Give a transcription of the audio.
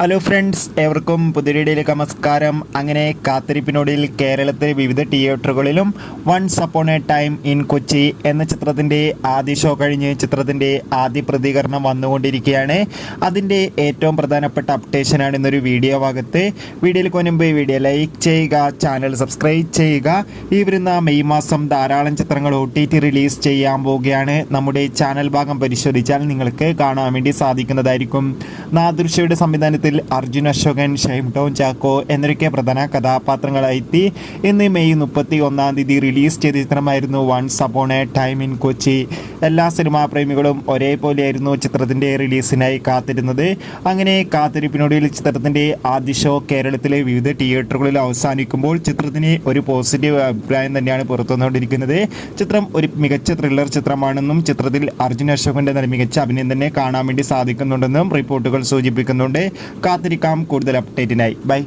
Hello friends, ഏവർക്കും പുതിയ വീഡിയോയിലേക്ക് നമസ്കാരം. അങ്ങനെ കാത്തിരിപ്പിനൊടുവിൽ കേരളത്തിലെ വിവിധ തിയേറ്ററുകളിലും once upon a time in Kochi എന്ന ചിത്രത്തിൻ്റെ ആദ്യ ഷോ കഴിഞ്ഞ് ചിത്രത്തിൻ്റെ ആദ്യ പ്രതികരണം വന്നുകൊണ്ടിരിക്കുകയാണ്. അതിൻ്റെ ഏറ്റവും പ്രധാനപ്പെട്ട അപ്ഡേഷനാണ് ഇന്നൊരു വീഡിയോ ഭാഗത്ത്. വീഡിയോയിൽ മുൻപ് വീഡിയോ ലൈക്ക് ചെയ്യുക, ചാനൽ സബ്സ്ക്രൈബ് ചെയ്യുക. ഈ വരുന്ന മെയ് മാസം ധാരാളം ചിത്രങ്ങൾ OTT റിലീസ് ചെയ്യാൻ പോവുകയാണ്. നമ്മുടെ ചാനൽ ഭാഗം പരിശോധിച്ചാൽ നിങ്ങൾക്ക് കാണാൻ വേണ്ടി സാധിക്കുന്നതായിരിക്കും. നാദൃശ്യയുടെ സംവിധാനത്തിൽ അർജുൻ അശോകൻ, ഷൈം ടോം ചാക്കോ എന്നൊക്കെ പ്രധാന കഥാപാത്രങ്ങളായി ഇന്ന് മെയ് 31 റിലീസ് ചെയ്ത ചിത്രമായിരുന്നു once upon a time in Kochi. എല്ലാ സിനിമാ പ്രേമികളും ഒരേപോലെയായിരുന്നു ചിത്രത്തിൻ്റെ റിലീസിനായി കാത്തിരുന്നത്. അങ്ങനെ കാത്തിരിപ്പിനൊടുവിൽ ചിത്രത്തിൻ്റെ ആദ്യ ഷോ കേരളത്തിലെ വിവിധ തിയേറ്ററുകളിൽ അവസാനിക്കുമ്പോൾ ചിത്രത്തിന് ഒരു പോസിറ്റീവ് അഭിപ്രായം തന്നെയാണ് പുറത്തുവന്നുകൊണ്ടിരിക്കുന്നത്. ചിത്രം ഒരു മികച്ച ത്രില്ലർ ചിത്രമാണെന്നും ചിത്രത്തിൽ അർജുൻ അശോകൻ്റെ നല്ല മികച്ച അഭിനയം തന്നെ കാണാൻ വേണ്ടി സാധിക്കുന്നുണ്ടെന്നും റിപ്പോർട്ടുകൾ സൂചിപ്പിക്കുന്നുണ്ട്. കാത്തിരിക്കാം കൂടുതൽ അപ്ഡേറ്റിനായി. ബൈ.